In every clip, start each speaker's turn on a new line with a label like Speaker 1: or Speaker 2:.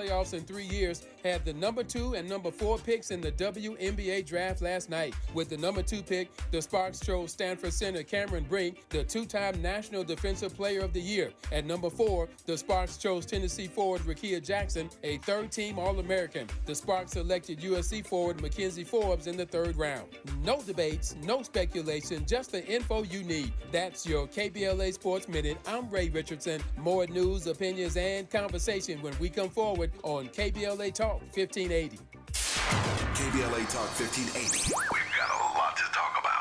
Speaker 1: playoffs in 3 years, had the number 2 and number 4 picks in the WNBA draft last night. With the number 2 pick, the Sparks chose Stanford center Cameron Brink, the 2-time National Defensive Player of the Year. At number 4, the Sparks chose Tennessee forward Rickea Jackson, a third-team All-American. The Sparks selected USC forward Mackenzie Forbes in the 3rd round. No debates, no speculation, just the info you need. That's your KBLA Sports Minute. I'm Ray Richardson. More news, opinions, and conversation when we come forward on KBLA Talk 1580.
Speaker 2: KBLA Talk 1580. We've got a lot to talk about.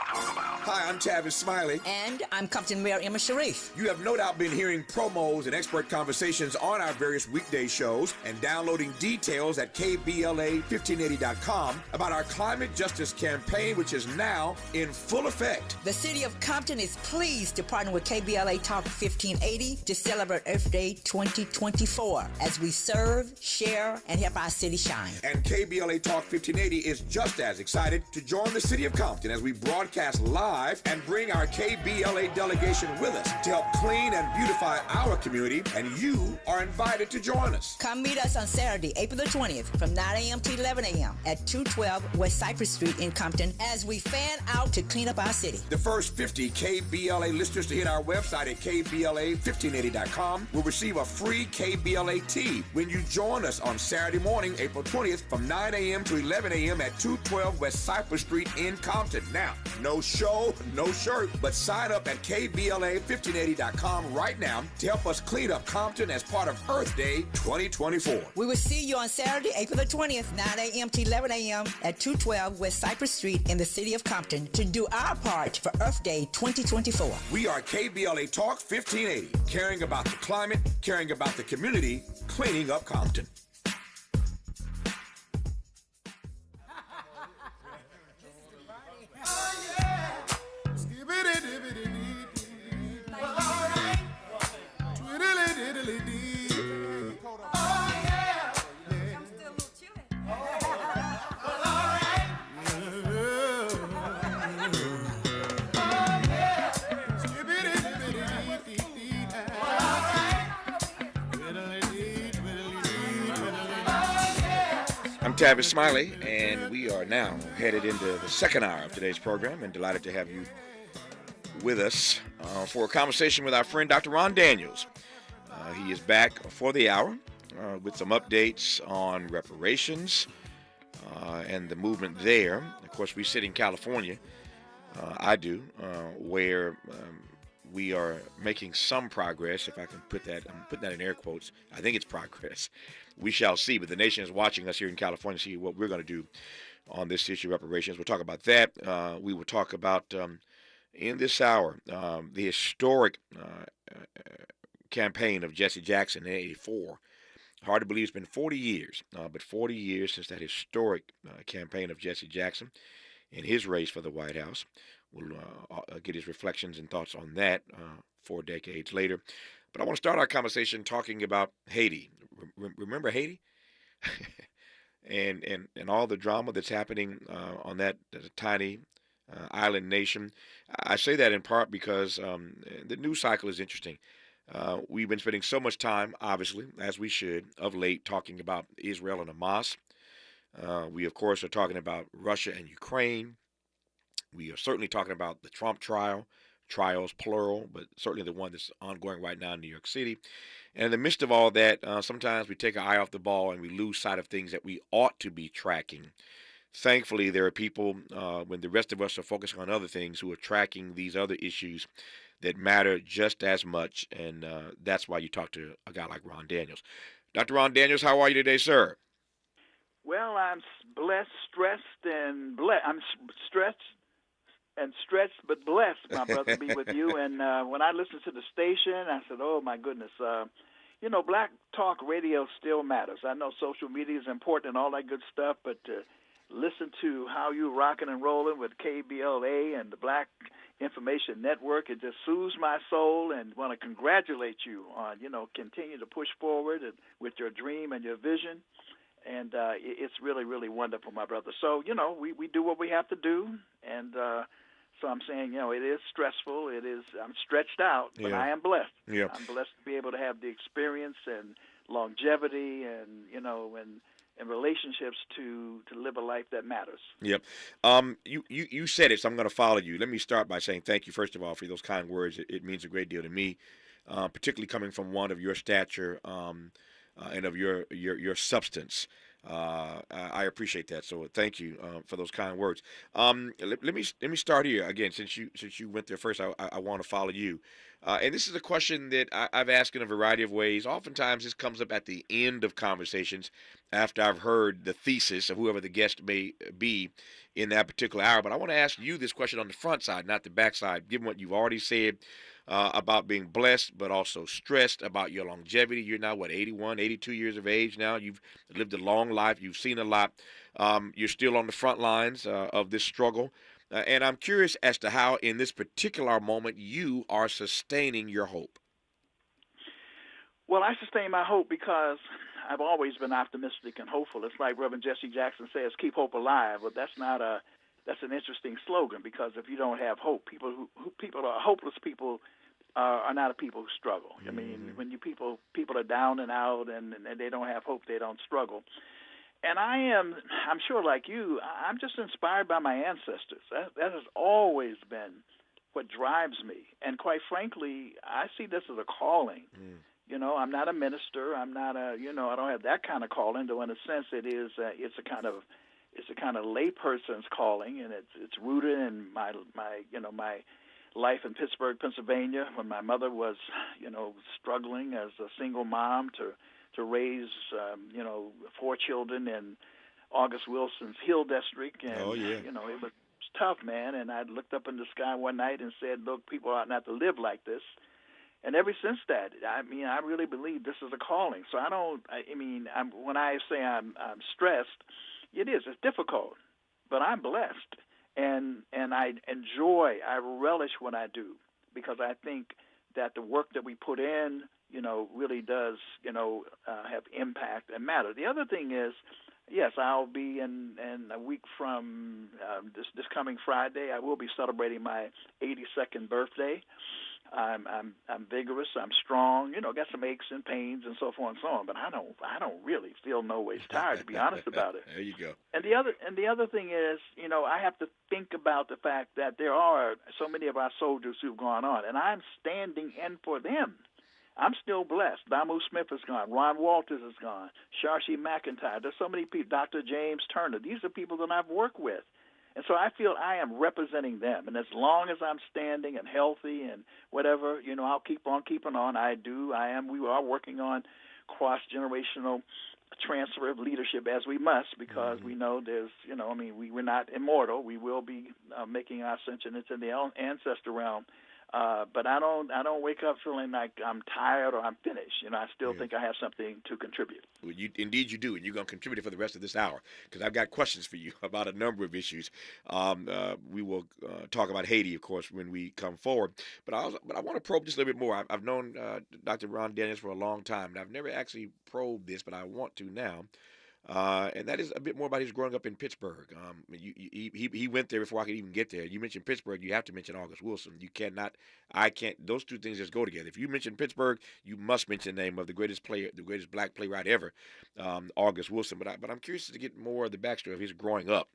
Speaker 3: Hi, I'm Tavis Smiley.
Speaker 4: And I'm Compton Mayor Emma Sharif.
Speaker 3: You have no doubt been hearing promos and expert conversations on our various weekday shows and downloading details at KBLA1580.com about our climate justice campaign, which is now in full effect.
Speaker 4: The city of Compton is pleased to partner with KBLA Talk 1580 to celebrate Earth Day 2024 as we serve, share, and help our city shine.
Speaker 3: And KBLA Talk 1580 is just as excited to join the city of Compton as we broadcast live and bring our KBLA delegation with us to help clean and beautify our community, and you are invited to join us.
Speaker 4: Come meet us on Saturday, April the 20th from 9 a.m. to 11 a.m. at 212 West Cypress Street in Compton as we fan out to clean up our city.
Speaker 3: The first 50 KBLA listeners to hit our website at KBLA1580.com will receive a free KBLA tee when you join us on Saturday morning, April 20th from 9 a.m. to 11 a.m. at 212 West Cypress Street in Compton. Now, no show, no shirt, but sign up at KBLA1580.com right now to help us clean up Compton as part of Earth Day 2024.
Speaker 4: We will see you on Saturday, April the 20th, 9 a.m. to 11 a.m. at 212 West Cypress Street in the city of Compton to do our part for Earth Day 2024.
Speaker 3: We are KBLA Talk 1580, caring about the climate, caring about the community, cleaning up Compton. I'm Tavis Smiley, and we are now headed into the second hour of today's program, and delighted to have you with us for a conversation with our friend Dr. Ron Daniels. He is back for the hour with some updates on reparations and the movement there. Of course, we sit in California, I do, where we are making some progress, if I can put that, I'm putting that in air quotes. I think it's progress. We shall see, but the nation is watching us here in California to see what we're going to do on this issue of reparations. We'll talk about that. We will talk about, in this hour, the historic campaign of Jesse Jackson in 1984. Hard to believe it's been 40 years, but 40 years since that historic campaign of Jesse Jackson in his race for the White House. We'll get his reflections and thoughts on that 4 decades later. But I want to start our conversation talking about Haiti. Remember Haiti? and all the drama that's happening on that tiny island nation. I say that in part because the news cycle is interesting. We've been spending so much time, obviously, as we should, of late, talking about Israel and Hamas. We, of course, are talking about Russia and Ukraine. We are certainly talking about the Trump trials, plural, but certainly the one that's ongoing right now in New York City. And in the midst of all that, sometimes we take our eye off the ball and we lose sight of things that we ought to be tracking. Thankfully, there are people, when the rest of us are focusing on other things, who are tracking these other issues that matter just as much, and that's why you talk to a guy like Ron Daniels. Dr. Ron Daniels, how are you today, sir?
Speaker 5: Well, I'm blessed, stressed, and blessed. I'm stressed and stretched, but blessed, my brother, to be with you. And when I listened to the station, I said, oh, my goodness, Black Talk Radio still matters. I know social media is important and all that good stuff, but to listen to how you rocking and rolling with KBLA and the Black Information Network, it just soothes my soul, and want to congratulate you on, continue to push forward and with your dream and your vision. And it's really, really wonderful, my brother. So, we do what we have to do, and so I'm saying, it is stressful. I'm stretched out, but I am blessed.
Speaker 3: Yeah.
Speaker 5: I'm blessed to be able to have the experience and longevity and, and relationships to live a life that matters.
Speaker 3: Yep. You said it, so I'm going to follow you. Let me start by saying thank you, first of all, for those kind words. It means a great deal to me, particularly coming from one of your stature and of your substance. I appreciate that. So thank you for those kind words. Let me start here again. Since you went there first, I want to follow you. And this is a question that I've asked in a variety of ways. Oftentimes, this comes up at the end of conversations after I've heard the thesis of whoever the guest may be in that particular hour. But I want to ask you this question on the front side, not the back side, given what you've already said about being blessed, but also stressed about your longevity. You're now, 81, 82 years of age now. You've lived a long life. You've seen a lot. You're still on the front lines of this struggle. And I'm curious as to how, in this particular moment, you are sustaining your hope.
Speaker 5: Well, I sustain my hope because I've always been optimistic and hopeful. It's like Reverend Jesse Jackson says, keep hope alive. But that's an interesting slogan, because if you don't have hope, people are hopeless people are not a people who struggle. I mean, when people are down and out and they don't have hope, they don't struggle. And I'm sure like you, I'm just inspired by my ancestors. That has always been what drives me. And quite frankly, I see this as a calling. I'm not a minister. I'm not I don't have that kind of calling, though in a sense it's a kind of layperson's calling, and it's rooted in my life in Pittsburgh, Pennsylvania, when my mother was, struggling as a single mom to raise, 4 children in August Wilson's Hill District. And, it was tough, man. And I looked up in the sky one night and said, look, people ought not to live like this. And ever since that, I really believe this is a calling. So when I say I'm stressed, it's difficult, but I'm blessed. And I relish what I do, because I think that the work that we put in, really does, have impact and matter. The other thing is, yes, I'll be in a week from this coming Friday. I will be celebrating my 82nd birthday. I'm vigorous. I'm strong. Got some aches and pains and so forth and so on. But I don't really feel no ways tired, to be honest about it.
Speaker 3: There you go.
Speaker 5: And the other thing is, I have to think about the fact that there are so many of our soldiers who've gone on, and I'm standing in for them. I'm still blessed. Damu Smith is gone. Ron Walters is gone. Sharshi McIntyre. There's so many people. Dr. James Turner. These are people that I've worked with. And so I feel I am representing them. And as long as I'm standing and healthy and whatever, I'll keep on keeping on. We are working on cross-generational transfer of leadership, as we must, because we know there's, we're not immortal. We will be making our ascension into the ancestor realm. But I don't wake up feeling like I'm tired or I'm finished. I still think I have something to contribute.
Speaker 3: Well, indeed you do, and you're going to contribute for the rest of this hour, because I've got questions for you about a number of issues. We will talk about Haiti, of course, when we come forward. But I want to probe just a little bit more. I've known Dr. Ron Daniels for a long time, and I've never actually probed this, but I want to now. And that is a bit more about his growing up in Pittsburgh. He went there before I could even get there. You mentioned Pittsburgh, you have to mention August Wilson. I can't. Those two things just go together. If you mention Pittsburgh, you must mention the name of the greatest black playwright ever, August Wilson. But I'm curious to get more of the backstory of his growing up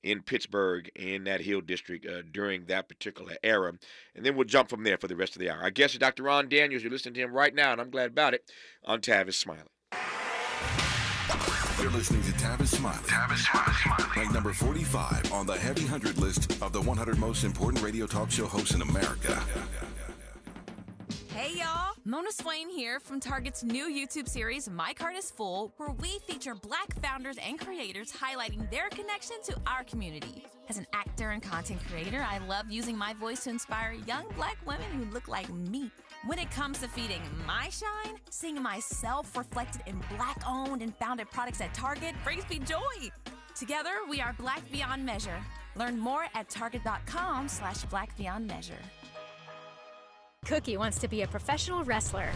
Speaker 3: in Pittsburgh in that Hill District during that particular era. And then we'll jump from there for the rest of the hour. Our guest is Dr. Ron Daniels. You're listening to him right now, and I'm glad about it, on Tavis Smiley.
Speaker 2: You're listening to Tavis Smiley. Tavis Smiley. Ranked number 45 on the Heavy 100 list of the 100 most important radio talk show hosts in America.
Speaker 6: Hey y'all, Mona Swain here from Target's new YouTube series, My Cart is Full, where we feature Black founders and creators highlighting their connection to our community. As an actor and content creator, I love using my voice to inspire young Black women who look like me. When it comes to feeding my shine, seeing myself reflected in Black-owned and founded products at Target brings me joy. Together, we are Black Beyond Measure. Learn more at target.com/Black Beyond Measure.
Speaker 7: Cookie wants to be a professional wrestler.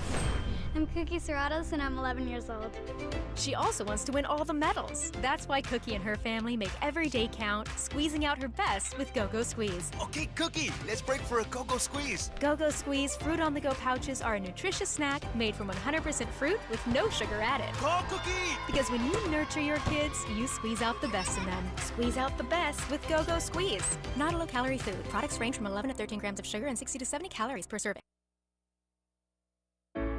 Speaker 7: I'm Cookie Serratos, and I'm 11 years old.
Speaker 8: She also wants to win all the medals. That's why Cookie and her family make every day count, squeezing out her best with Go-Go Squeeze.
Speaker 9: Okay, Cookie, let's break for a Go-Go Squeeze.
Speaker 8: Go-Go Squeeze Fruit on the Go pouches are a nutritious snack made from 100% fruit with no sugar added.
Speaker 9: Call Cookie!
Speaker 8: Because when you nurture your kids, you squeeze out the best in them. Squeeze out the best with Go-Go Squeeze. Not a low-calorie food. Products range from 11 to 13 grams of sugar and 60 to 70 calories per serving.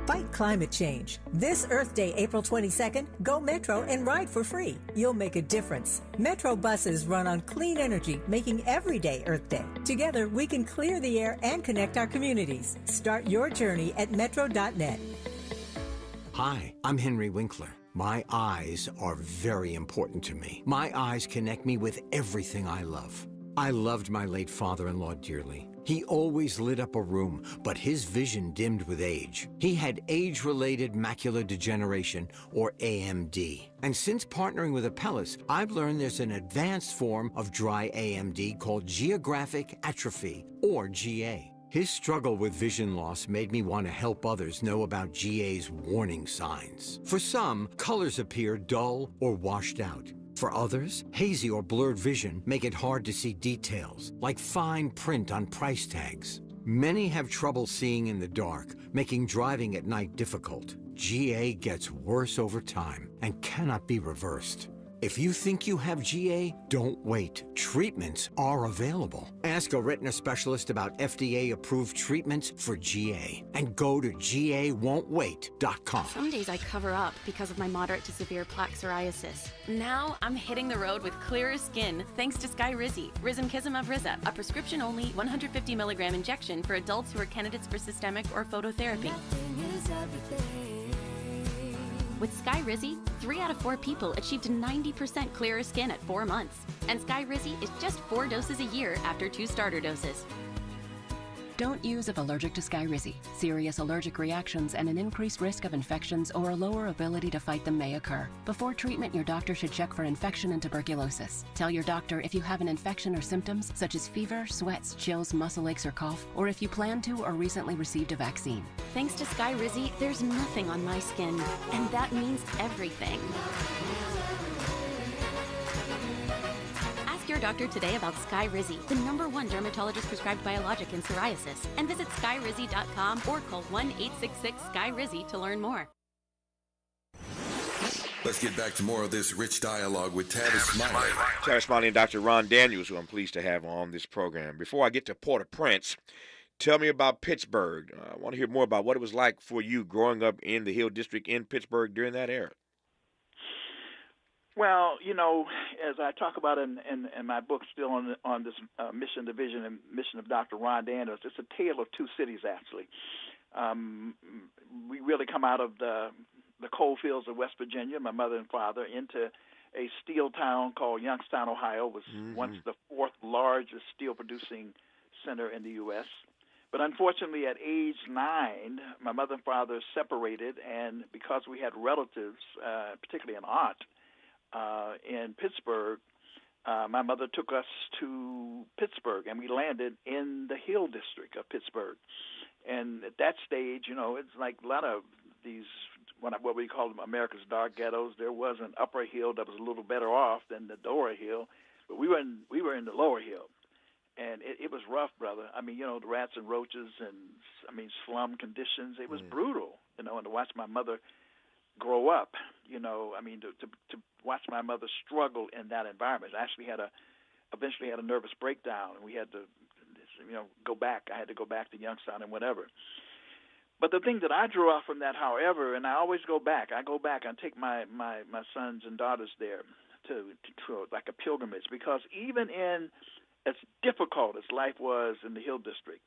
Speaker 10: Fight climate change. This Earth Day, April 22nd, go Metro and ride for free. You'll make a difference. Metro buses run on clean energy, making every day Earth Day. Together, we can clear the air and connect our communities. Start your journey at metro.net.
Speaker 11: Hi, I'm Henry Winkler. My eyes are very important to me. My eyes connect me with everything I love. I loved my late father-in-law dearly. He always lit up a room, but his vision dimmed with age. He had age-related macular degeneration, or AMD. And since partnering with Apellis, I've learned there's an advanced form of dry AMD called geographic atrophy, or GA. His struggle with vision loss made me want to help others know about GA's warning signs. For some, colors appear dull or washed out. For others, hazy or blurred vision make it hard to see details, like fine print on price tags. Many have trouble seeing in the dark, making driving at night difficult. GA gets worse over time and cannot be reversed. If you think you have GA, don't wait. Treatments are available. Ask a retina specialist about FDA-approved treatments for GA and go to GAWon'tWait.com.
Speaker 12: Some days I cover up because of my moderate to severe plaque psoriasis.
Speaker 6: Now I'm hitting the road with clearer skin thanks to Skyrizi, Rizumkizumab Riza, a prescription-only 150 milligram injection for adults who are candidates for systemic or phototherapy. With Skyrizi, 3 out of 4 people achieved 90% clearer skin at 4 months. And Skyrizi is just 4 doses a year after 2 starter doses.
Speaker 13: Don't use if allergic to Skyrizi. Serious allergic reactions and an increased risk of infections or a lower ability to fight them may occur. Before treatment, your doctor should check for infection and tuberculosis. Tell your doctor if you have an infection or symptoms such as fever, sweats, chills, muscle aches, or cough, or if you plan to or recently received a vaccine.
Speaker 12: Thanks to Skyrizi, there's nothing on my skin, and that means everything. Your doctor today about Skyrizi, the #1 dermatologist prescribed biologic in psoriasis, and visit skyrizi.com or call 1-866-SKY-RIZZI to learn more.
Speaker 2: Let's get back to more of this rich dialogue with Tavis Smiley.
Speaker 3: Tavis Smiley and Dr. Ron Daniels, who I'm pleased to have on this program. Before I get to Port-au-Prince, tell me about Pittsburgh. I want to hear more about what it was like for you growing up in the Hill District in Pittsburgh during that era.
Speaker 5: Well, you know, as I talk about in my book, still on this mission, the vision, and mission of Dr. Ron Daniels, it's a tale of 2 cities, actually. We really come out of the coal fields of West Virginia, my mother and father, into a steel town called Youngstown, Ohio. It was once the 4th largest steel-producing center in the U.S. But unfortunately, at age 9, my mother and father separated, and because we had relatives, particularly an aunt, in Pittsburgh, my mother took us to Pittsburgh, and we landed in the Hill District of Pittsburgh. And at that stage, you know, it's like a lot of these, what we call them America's dark ghettos. There was an upper hill that was a little better off than the lower hill, but we were in the lower hill. And it was rough, brother. I mean, you know, the rats and roaches and, slum conditions. It was brutal, you know, and to watch my mother grow up, you know, I mean, to watch my mother struggle in that environment. I actually eventually had a nervous breakdown, and we had to, you know, go back. I had to go back to Youngstown and whatever. But the thing that I drew off from that, however, and I always go back. I go back and take my sons and daughters there to like a pilgrimage, because even in as difficult as life was in the Hill District,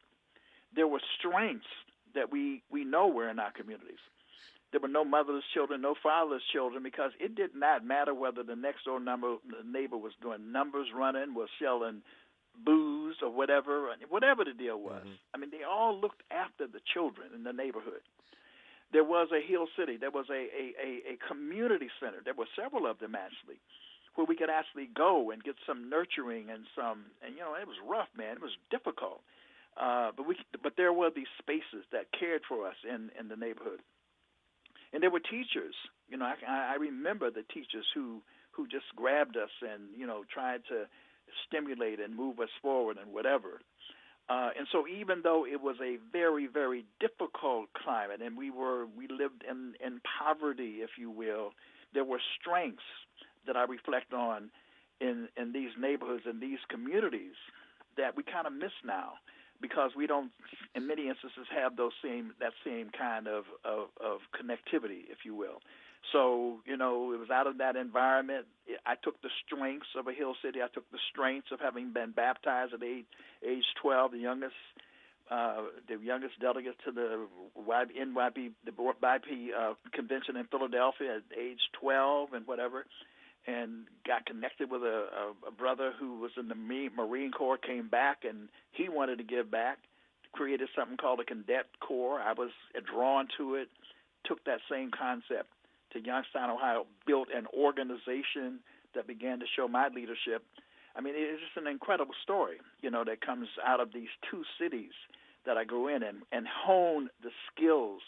Speaker 5: there were strengths that we know were in our communities. There were no motherless children, no fatherless children, because it did not matter whether the next door neighbor was doing numbers running, was selling booze or whatever the deal was. I mean, they all looked after the children in the neighborhood. There was a Hill City. There was a community center. There were several of them, actually, where we could actually go and get some nurturing and you know, it was rough, man. It was difficult. But there were these spaces that cared for us in the neighborhood. And there were teachers. I remember the teachers who just grabbed us and tried to stimulate and move us forward and whatever. And so even though it was a very, very difficult climate and we lived in poverty, if you will, there were strengths that I reflect on in these neighborhoods and these communities that we kind of miss now because we don't, in many instances, have that same kind of connectivity, if you will. So, it was out of that environment. I took the strengths of a hill city. I took the strengths of having been baptized at age 12, the youngest delegate to the YP convention in Philadelphia at age 12 and whatever, and got connected with a brother who was in the Marine Corps, came back, and he wanted to give back, created something called a Cadet Corps. I was drawn to it, took that same concept to Youngstown, Ohio, built an organization that began to show my leadership. I mean, it's just an incredible story, that comes out of these two cities that I grew in and hone the skills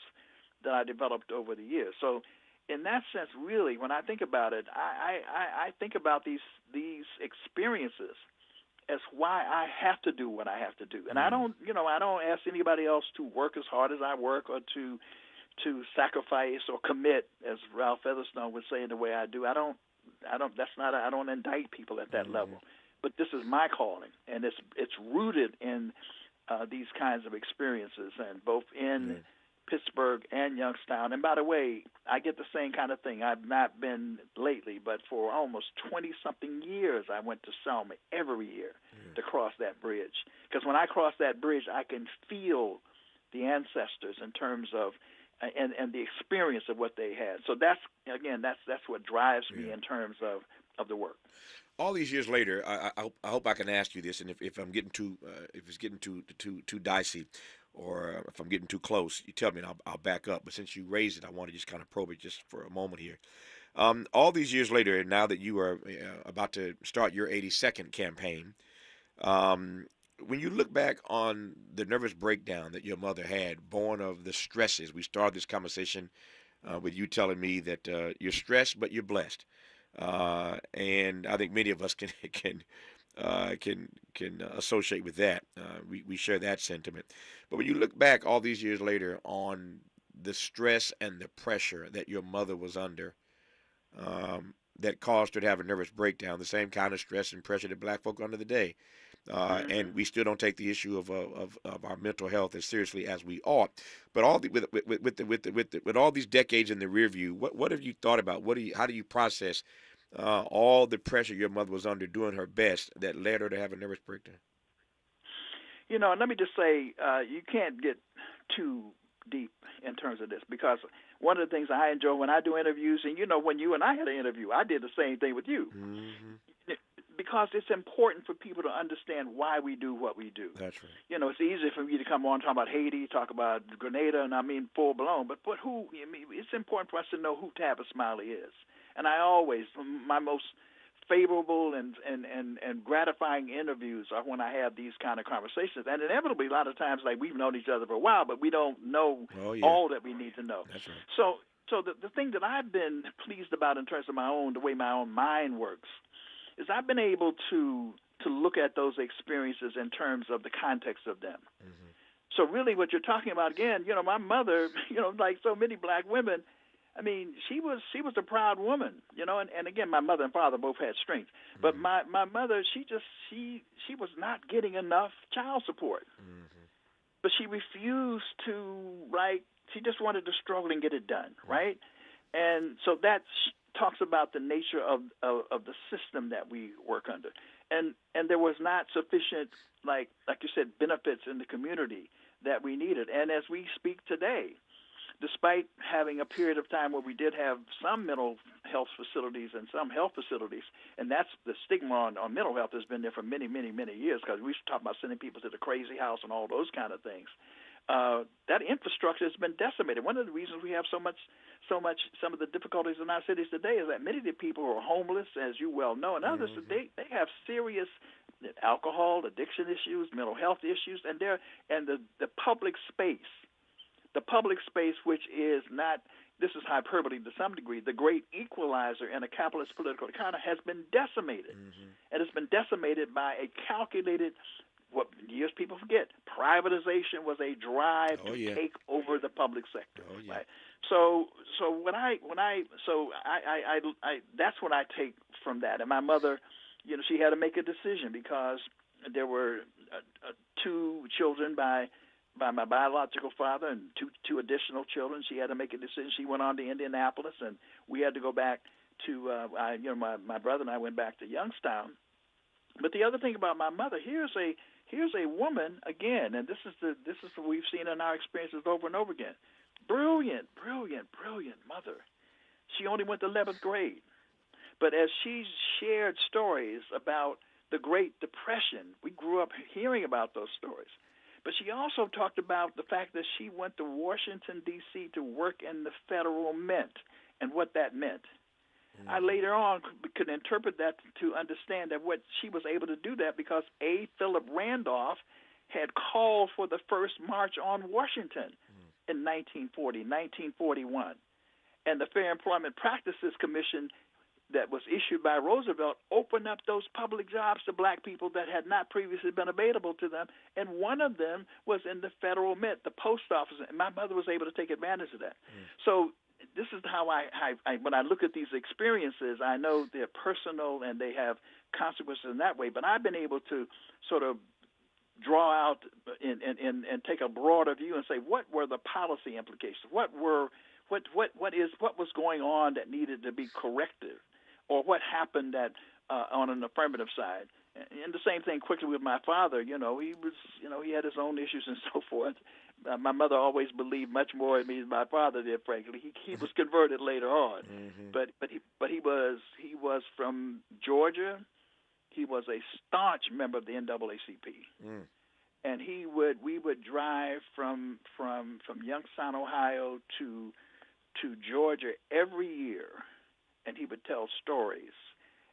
Speaker 5: that I developed over the years. So in that sense, really, when I think about it, I think about these experiences as why I have to do what I have to do. And I don't ask anybody else to work as hard as I work or to sacrifice or commit, as Ralph Featherstone would say, the way I do. I don't indict people at that level. But this is my calling, and it's rooted in these kinds of experiences, and both in Pittsburgh and Youngstown. And by the way, I get the same kind of thing. I've not been lately, but for almost 20-something years, I went to Selma every year to cross that bridge. Because when I cross that bridge, I can feel the ancestors in terms of and the experience of what they had. So that's what drives me in terms of the work.
Speaker 3: All these years later, I hope I can ask you this, and if I'm getting too dicey, or if I'm getting too close, you tell me and I'll back up. But since you raised it, I want to just kind of probe it just for a moment here. All these years later, and now that you are about to start your 82nd campaign, when you look back on the nervous breakdown that your mother had, born of the stresses, we started this conversation with you telling me that you're stressed, but you're blessed. And I think many of us can associate with that. We share that sentiment. But when you look back all these years later on the stress and the pressure that your mother was under, that caused her to have a nervous breakdown, the same kind of stress and pressure that black folk are under today. And we still don't take the issue of our mental health as seriously as we ought. But with all these decades in the rear view, what have you thought about? How do you process all the pressure your mother was under doing her best that led her to have a nervous breakdown?
Speaker 5: Let me just say, you can't get too deep in terms of this, because one of the things I enjoy when I do interviews, and when you and I had an interview, I did the same thing with you. Because it's important for people to understand why we do what we do.
Speaker 3: That's right.
Speaker 5: It's easy for me to come on, talk about Haiti, talk about Grenada, and I mean full blown. But who? It's important for us to know who Tavis Smiley is. And I always, my most favorable and gratifying interviews are when I have these kind of conversations. And inevitably, a lot of times, like, we've known each other for a while, but we don't know all that we need to know.
Speaker 3: That's right.
Speaker 5: So the thing that I've been pleased about in terms of the way my own mind works, is I've been able to look at those experiences in terms of the context of them. So really what you're talking about, again, my mother, like so many black women, I mean, she was a proud woman, and again, my mother and father both had strength. But my mother, she was not getting enough child support. But she refused to, she just wanted to struggle and get it done, right? And so that talks about the nature of the system that we work under. And there was not sufficient, like you said, benefits in the community that we needed. And as we speak today, despite having a period of time where we did have some mental health facilities and some health facilities, and that's the stigma on mental health has been there for many, many, many years, because we used to talk about sending people to the crazy house and all those kind of things. That infrastructure has been decimated. One of the reasons we have some of the difficulties in our cities today is that many of the people who are homeless, as you well know, and others, they have serious alcohol addiction issues, mental health issues, and the public space, which is not this is hyperbole to some degree, the great equalizer in a capitalist political economy has been decimated. And it's been decimated by a calculated, what years people forget, privatization was a drive to take over the public sector. Right? So that's what I take from that. And my mother, she had to make a decision because there were two children by my biological father and two additional children. She had to make a decision. She went on to Indianapolis, and we had to go back to my brother and I went back to Youngstown. But the other thing about my mother, here's a woman again, and this is what we've seen in our experiences over and over again. Brilliant mother. She only went to 11th grade. But as she shared stories about the Great Depression, we grew up hearing about those stories. But she also talked about the fact that she went to Washington, D.C. to work in the Federal Mint and what that meant. I later on could interpret that to understand that what she was able to do that because A. Philip Randolph had called for the first march on Washington in 1940, 1941. And the Fair Employment Practices Commission that was issued by Roosevelt opened up those public jobs to black people that had not previously been available to them, and one of them was in the Federal Mint, the post office, and my mother was able to take advantage of that. So this is how I when I look at these experiences, I know they're personal and they have consequences in that way, but I've been able to sort of draw out and take a broader view and say, what were the policy implications? What was going on that needed to be corrective? Or what happened that on an affirmative side, and the same thing quickly with my father. He was, he had his own issues and so forth. My mother always believed much more in me than my father did. Frankly, he was converted later on, but he was from Georgia. He was a staunch member of the NAACP, and we would drive from Youngstown, Ohio to Georgia every year. And he would tell stories,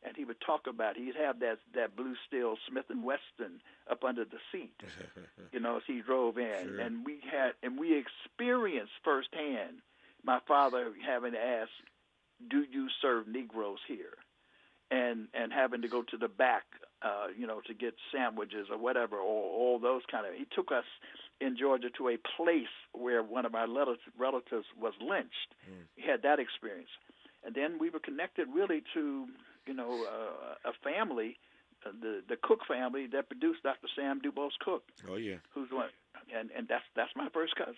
Speaker 5: and he would talk about. He'd have that blue steel Smith and Wesson up under the seat, as he drove in, and we experienced firsthand my father having to ask, "Do you serve Negroes here?" and having to go to the back, to get sandwiches or whatever, or all those kind of. He took us in Georgia to a place where one of our relatives was lynched. He had that experience. And then we were connected really to, a family, the Cook family that produced Dr. Sam DuBose Cook.
Speaker 3: Oh yeah.
Speaker 5: Who's one, and that's my first cousin.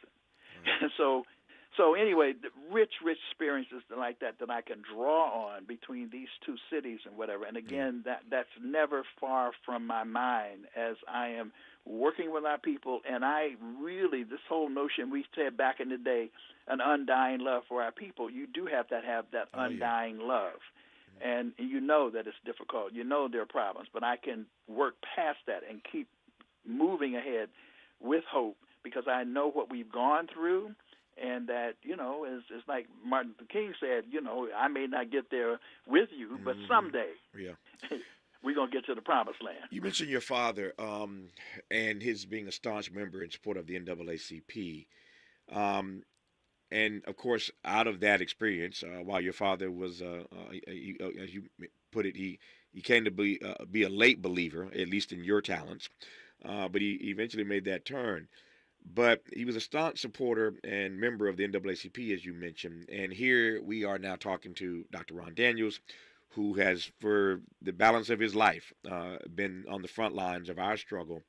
Speaker 5: And so anyway, the rich experiences like that I can draw on between these two cities and whatever. And again, that's never far from my mind as I am working with our people. And I really, this whole notion we said back in the day, an undying love for our people, you do have that undying love. And you know that it's difficult. You know there are problems, but I can work past that and keep moving ahead with hope because I know what we've gone through. And that, it's like Martin Luther King said, I may not get there with you, but someday we're going to get to the promised land.
Speaker 3: You mentioned your father and his being a staunch member in support of the NAACP. And, of course, out of that experience, while your father was, as you put it, he came to be a late believer, at least in your talents, but he eventually made that turn. But he was a staunch supporter and member of the NAACP, as you mentioned. And here we are now talking to Dr. Ron Daniels, who has, for the balance of his life, been on the front lines of our struggle.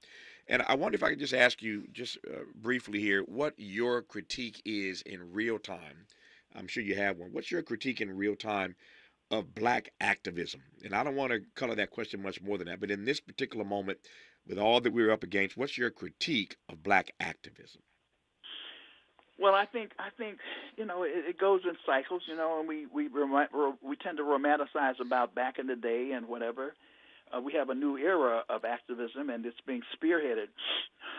Speaker 3: And I wonder if I could just ask you, just briefly here, what your critique is in real time. I'm sure you have one. What's your critique in real time of black activism? And I don't want to color that question much more than that, but in this particular moment, with all that we're up against, what's your critique of black activism?
Speaker 5: Well, I think it goes in cycles, and we tend to romanticize about back in the day and whatever. We have a new era of activism, and it's being spearheaded,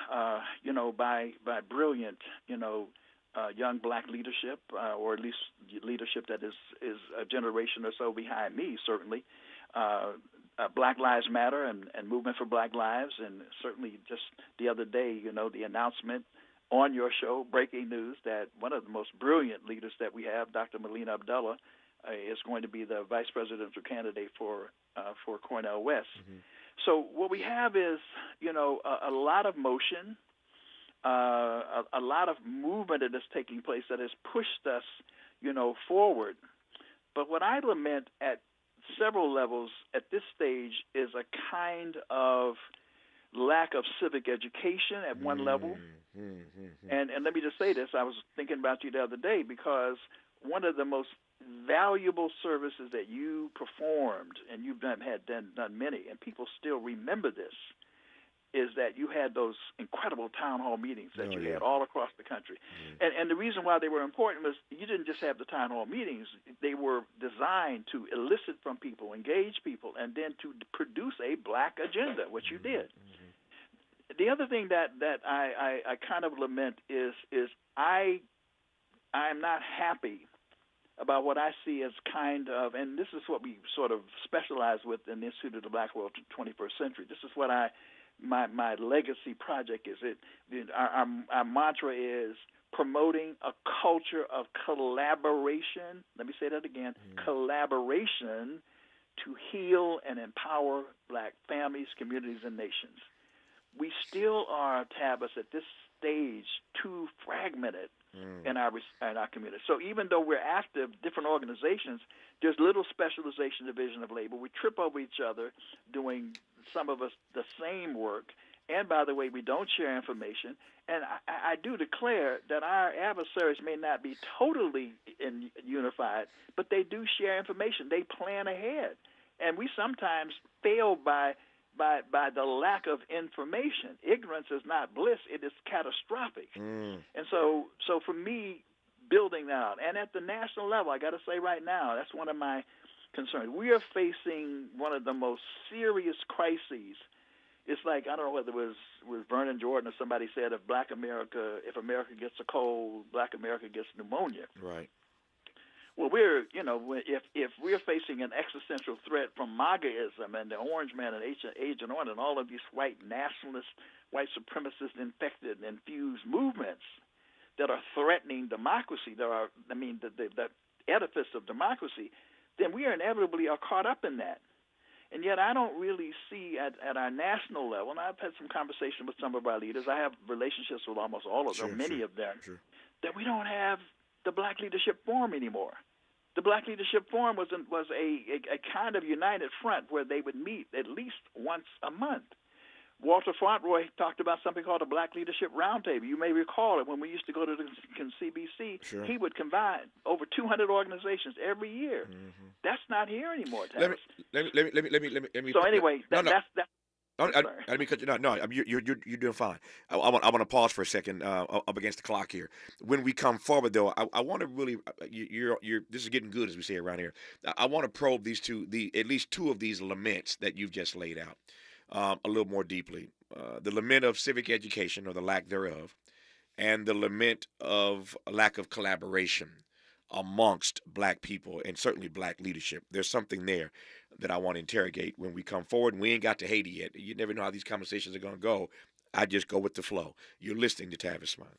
Speaker 5: by brilliant, young black leadership, or at least leadership that is a generation or so behind me, certainly. Black Lives Matter and Movement for Black Lives, and certainly just the other day, the announcement on your show, breaking news that one of the most brilliant leaders that we have, Dr. Melina Abdullah, is going to be the vice presidential candidate for Cornel West.
Speaker 3: Mm-hmm.
Speaker 5: So what we have is, a lot of motion, a lot of movement that is taking place that has pushed us, forward. But what I lament at several levels at this stage is a kind of lack of civic education at one level. And let me just say this. I was thinking about you the other day because one of the most valuable services that you performed, and you've done many, and people still remember this, is that you had those incredible town hall meetings that you had all across the country. And the reason why they were important was you didn't just have the town hall meetings. They were designed to elicit from people, engage people, and then to produce a black agenda, which you did. The other thing that I kind of lament is I'm not happy about what I see as kind of, and this is what we sort of specialize with in the Institute of the Black World 21st Century. This is what my legacy project is. Our mantra is promoting a culture of collaboration. Let me say that again. Collaboration to heal and empower black families, communities, and nations. We still are, Tavis, at this stage, too fragmented in our community. So even though we're active, different organizations, there's little specialization division of labor. We trip over each other doing, some of us, the same work. And by the way, we don't share information. And I do declare that our adversaries may not be totally unified, but they do share information. They plan ahead. And we sometimes fail by the lack of information. Ignorance is not bliss, it is catastrophic. And so for me, building that out, and at the national level, I got to say right now, that's one of my concerns. We are facing one of the most serious crises. It's like, I don't know whether it was Vernon Jordan or somebody said, if America gets a cold, black America gets pneumonia.
Speaker 3: Right.
Speaker 5: Well, if we're facing an existential threat from MAGAism and the Orange Man and Agent Orange and all of these white nationalist, white supremacist, infected, infused movements that are threatening democracy, the edifice of democracy, then we inevitably are caught up in that. And yet I don't really see at our national level, and I've had some conversation with some of our leaders, I have relationships with almost all of them, many of them, that we don't have the Black Leadership Forum anymore. The Black Leadership Forum was a kind of united front where they would meet at least once a month. Walter Fauntleroy talked about something called a Black Leadership Roundtable. You may recall it when we used to go to the CBC. He would combine over 200 organizations every year. That's not here anymore, Tavis.
Speaker 3: Let me.
Speaker 5: So anyway, that's.
Speaker 3: Let me cut you. No, you're doing fine. I want to pause for a second up against the clock here. When we come forward, though, I want to really this is getting good, as we say around here. I want to probe at least two of these laments that you've just laid out a little more deeply. The lament of civic education or the lack thereof, and the lament of a lack of collaboration amongst black people and certainly black leadership. There's something there that I want to interrogate when we come forward. And we ain't got to Haiti yet. You never know how these conversations are going to go. I just go with the flow. You're listening to Tavis Smiley.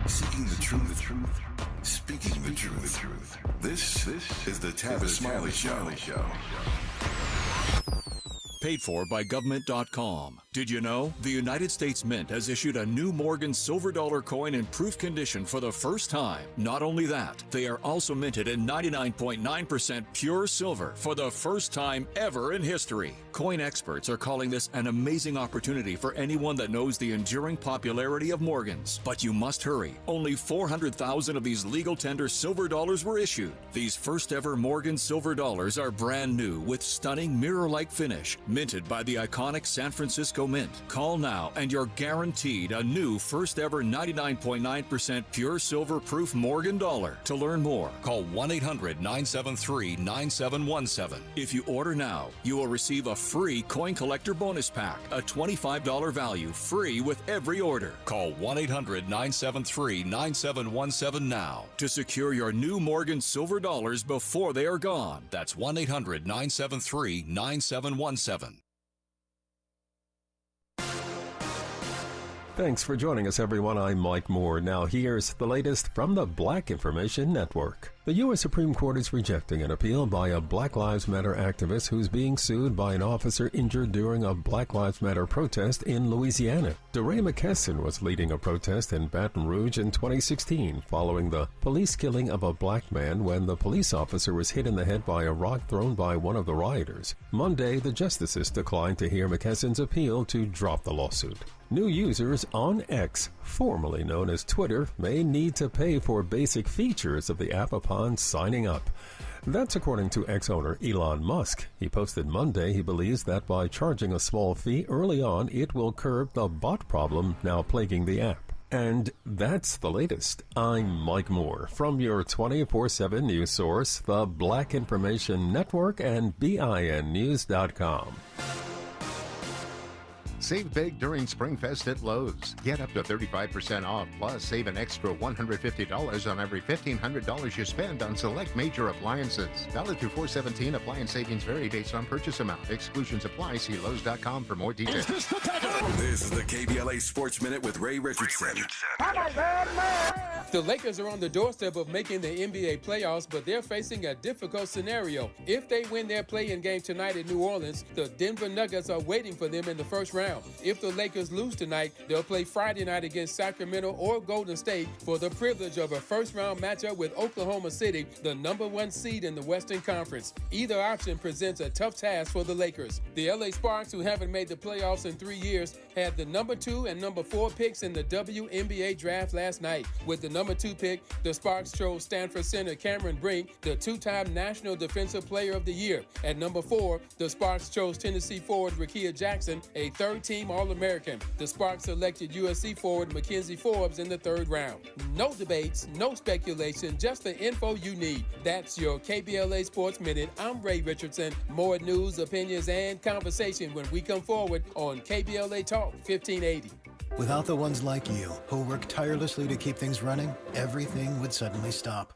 Speaker 2: Seeking the truth. Speaking the truth. This is the Tavis Smiley Show.
Speaker 14: Paid for by government.com. Did you know? The United States Mint has issued a new Morgan silver dollar coin in proof condition for the first time. Not only that, they are also minted in 99.9% pure silver for the first time ever in history. Coin experts are calling this an amazing opportunity for anyone that knows the enduring popularity of Morgans. But you must hurry. Only 400,000 of these legal tender silver dollars were issued. These first ever Morgan silver dollars are brand new with stunning mirror-like finish, minted by the iconic San Francisco Mint. Call now and you're guaranteed a new first ever 99.9% pure silver proof Morgan dollar. To learn more, call 1-800-973-9717. If you order now, you will receive a free coin collector bonus pack, a $25 value, free with every order. Call 1-800-973-9717 now to secure your new Morgan silver dollars before they are gone. That's 1-800-973-9717.
Speaker 15: Thanks for joining us, everyone. I'm Mike Moore. Now here's the latest from the Black Information Network. The U.S. Supreme Court is rejecting an appeal by a Black Lives Matter activist who's being sued by an officer injured during a Black Lives Matter protest in Louisiana. DeRay McKesson was leading a protest in Baton Rouge in 2016 following the police killing of a black man when the police officer was hit in the head by a rock thrown by one of the rioters. Monday, the justices declined to hear McKesson's appeal to drop the lawsuit. New users on X, formerly known as Twitter, may need to pay for basic features of the app upon signing up. That's according to X owner Elon Musk. He posted Monday he believes that by charging a small fee early on, it will curb the bot problem now plaguing the app. And that's the latest. I'm Mike Moore from your 24/7 news source, the Black Information Network and BINnews.com.
Speaker 16: Save big during SpringFest at Lowe's. Get up to 35% off, plus save an extra $150 on every $1,500 you spend on select major appliances. Valid through 4/17. Appliance savings vary based on purchase amount. Exclusions apply. See Lowe's.com for more details.
Speaker 2: This is the KBLA Sports Minute with Ray Richardson.
Speaker 1: The Lakers are on the doorstep of making the NBA playoffs, but they're facing a difficult scenario. If they win their play-in game tonight in New Orleans, the Denver Nuggets are waiting for them in the first round. If the Lakers lose tonight, they'll play Friday night against Sacramento or Golden State for the privilege of a first-round matchup with Oklahoma City, the #1 seed in the Western Conference. Either option presents a tough task for the Lakers. The LA Sparks, who haven't made the playoffs in 3 years, had the #2 and #4 picks in the WNBA draft last night. With the #2 pick, the Sparks chose Stanford center Cameron Brink, the two-time National Defensive Player of the Year. At #4, the Sparks chose Tennessee forward Rickea Jackson, a third-team All-American. The Sparks selected USC forward Mackenzie Forbes in the 3rd round. No debates, no speculation, just the info you need. That's your KBLA Sports Minute. I'm Ray Richardson. More news, opinions, and conversation when we come forward on KBLA Talk 1580.
Speaker 17: Without the ones like you, who work tirelessly to keep things running, everything would suddenly stop.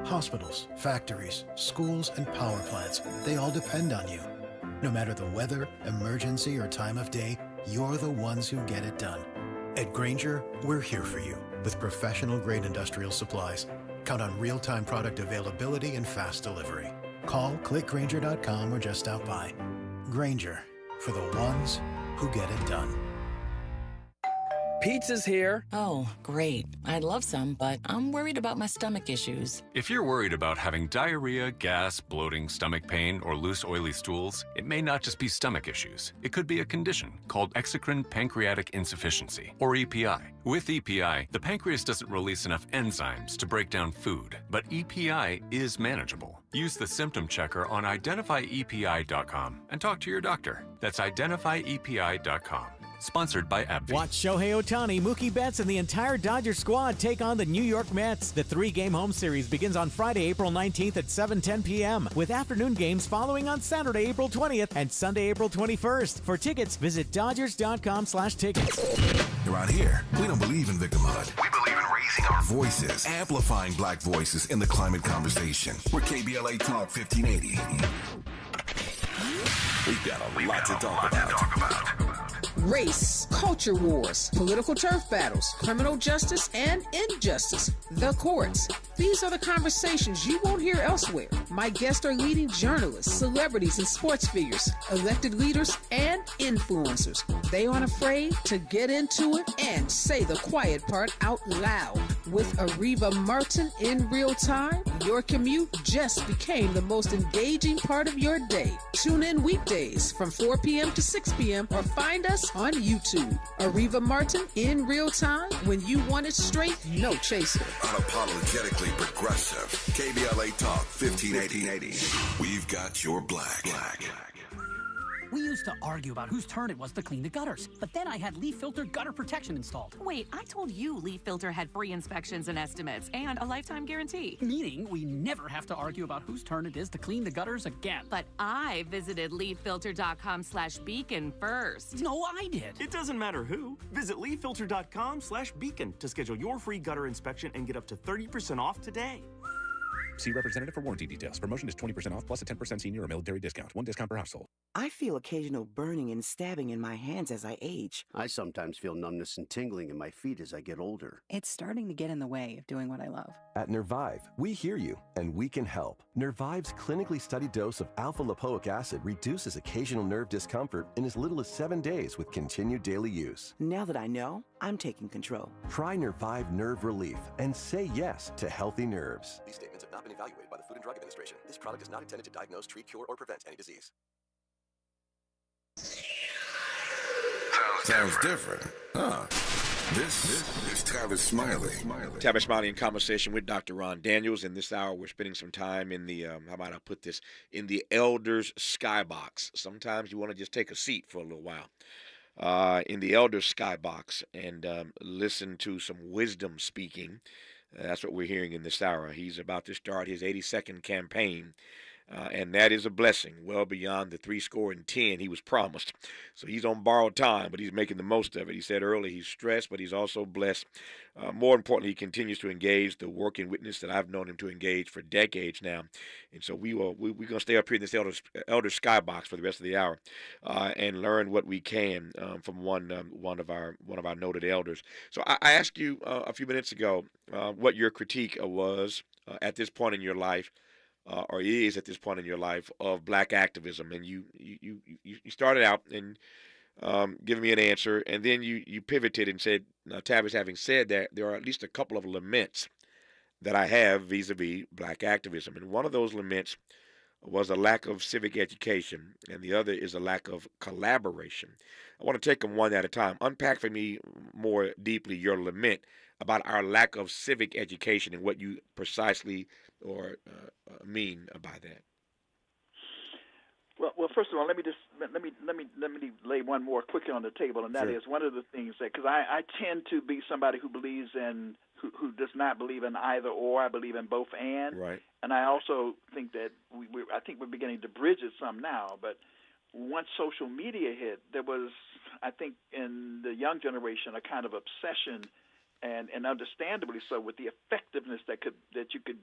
Speaker 17: Hospitals, factories, schools, and power plants, they all depend on you. No matter the weather, emergency, or time of day, you're the ones who get it done. At Grainger, we're here for you with professional-grade industrial supplies. Count on real-time product availability and fast delivery. Call, click Grainger.com, or just stop by. Grainger, for the ones who get it done.
Speaker 18: Pizza's here. Oh, great. I'd love some, but I'm worried about my stomach issues.
Speaker 19: If you're worried about having diarrhea, gas, bloating, stomach pain, or loose, oily stools, it may not just be stomach issues. It could be a condition called exocrine pancreatic insufficiency, or EPI. With EPI, the pancreas doesn't release enough enzymes to break down food, but EPI is manageable. Use the symptom checker on identifyepi.com and talk to your doctor. That's identifyepi.com. Sponsored by AbbVie.
Speaker 20: Watch Shohei Ohtani, Mookie Betts, and the entire Dodger squad take on the New York Mets. The 3-game home series begins on Friday, April 19th at 7:10 p.m. with afternoon games following on Saturday, April 20th and Sunday, April 21st. For tickets, visit Dodgers.com/tickets.
Speaker 2: Around here, we don't believe in victimhood. We believe in raising our voices, amplifying black voices in the climate conversation. We're KBLA Talk 1580. We've got a lot to talk about.
Speaker 21: Race, culture wars, political turf battles, criminal justice and injustice, the courts. These are the conversations you won't hear elsewhere. My guests are leading journalists, celebrities, and sports figures, elected leaders, and influencers. They aren't afraid to get into it and say the quiet part out loud. With Ariva Martin in real time, your commute just became the most engaging part of your day. Tune in weekdays from 4 p.m. to 6 p.m. or find us on YouTube. Ariva Martin in real time, when you want it straight, no chaser.
Speaker 2: Unapologetically progressive. KBLA Talk 1580. We've got your black.
Speaker 22: We used to argue about whose turn it was to clean the gutters, but then I had leaf filter gutter protection installed.
Speaker 23: Wait, I told you Leaf Filter had free inspections and estimates and a lifetime guarantee.
Speaker 22: Meaning we never have to argue about whose turn it is to clean the gutters again.
Speaker 23: But I visited leaffilter.com/beacon first.
Speaker 22: No, I did.
Speaker 9: It doesn't matter who. Visit leaffilter.com/beacon to schedule your free gutter inspection and get up to 30% off today.
Speaker 4: See representative for warranty details. Promotion is 20% off plus a 10% senior or military discount. One discount per household.
Speaker 7: I feel occasional burning and stabbing in my hands as I age.
Speaker 8: I sometimes feel numbness and tingling in my feet as I get older.
Speaker 24: It's starting to get in the way of doing what I love.
Speaker 25: At Nervive, we hear you, and we can help. Nervive's clinically studied dose of alpha-lipoic acid reduces occasional nerve discomfort in as little as 7 days with continued daily use.
Speaker 7: Now that I know, I'm taking control.
Speaker 25: Try Nervive Nerve Relief and say yes to healthy nerves. These statements have not been evaluated by the Food and Drug Administration. This product is not intended to diagnose, treat, cure, or prevent any disease.
Speaker 2: Sounds different, huh? This is Tavis Smiley.
Speaker 3: Tavis Smiley in conversation with Dr. Ron Daniels. In this hour, we're spending some time in the, how about I put this, in the Elder's Skybox. Sometimes you want to just take a seat for a little while. In the Elder's Skybox and listen to some wisdom speaking. That's what we're hearing in this hour. He's about to start his 82nd campaign. And that is a blessing, well beyond the 70 he was promised. So he's on borrowed time, but he's making the most of it. He said earlier he's stressed, but he's also blessed. More importantly, he continues to engage the working witness that I've known him to engage for decades now. And so we're going to stay up here in this elder skybox for the rest of the hour and learn what we can from one of our noted elders. So I asked you a few minutes ago what your critique was at this point in your life. Or is at this point in your life of black activism, and you started out and giving me an answer, and then you pivoted and said, Tavis, having said that, there are at least a couple of laments that I have vis-a-vis black activism, and one of those laments was a lack of civic education, and the other is a lack of collaboration. I want to take them one at a time. Unpack for me more deeply your lament about our lack of civic education and what you precisely or mean by that.
Speaker 5: Well, first of all, let me lay one more quickly on the table, and that is one of the things that, because I tend to be somebody who believes in who does not believe in either or. I believe in both and.
Speaker 3: Right.
Speaker 5: And I also think that I think we're beginning to bridge it some now. But once social media hit, there was, I think, in the young generation, a kind of obsession, and understandably so, with the effectiveness that you could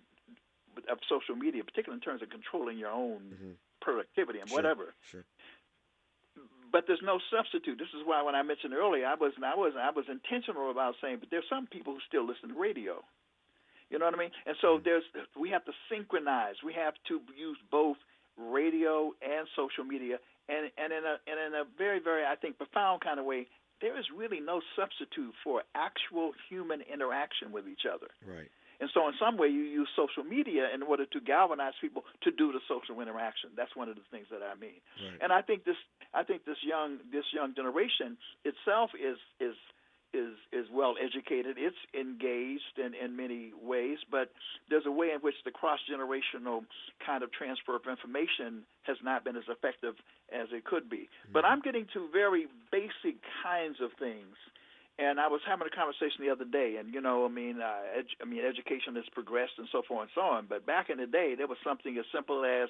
Speaker 5: of social media, particularly in terms of controlling your own productivity and whatever.
Speaker 3: Sure.
Speaker 5: But there's no substitute. This is why when I mentioned earlier, I was intentional about saying, but there's some people who still listen to radio. You know what I mean? And so we have to synchronize. We have to use both radio and social media, and in a very, very, I think, profound kind of way. There is really no substitute for actual human interaction with each other.
Speaker 3: Right.
Speaker 5: And so in some way you use social media in order to galvanize people to do the social interaction. That's one of the things that I mean.
Speaker 3: Right.
Speaker 5: And I think this young generation itself is well educated. It's engaged in many ways, but there's a way in which the cross-generational kind of transfer of information has not been as effective as it could be. But I'm getting to very basic kinds of things. And I was having a conversation the other day, and education has progressed and so forth and so on. But back in the day, there was something as simple as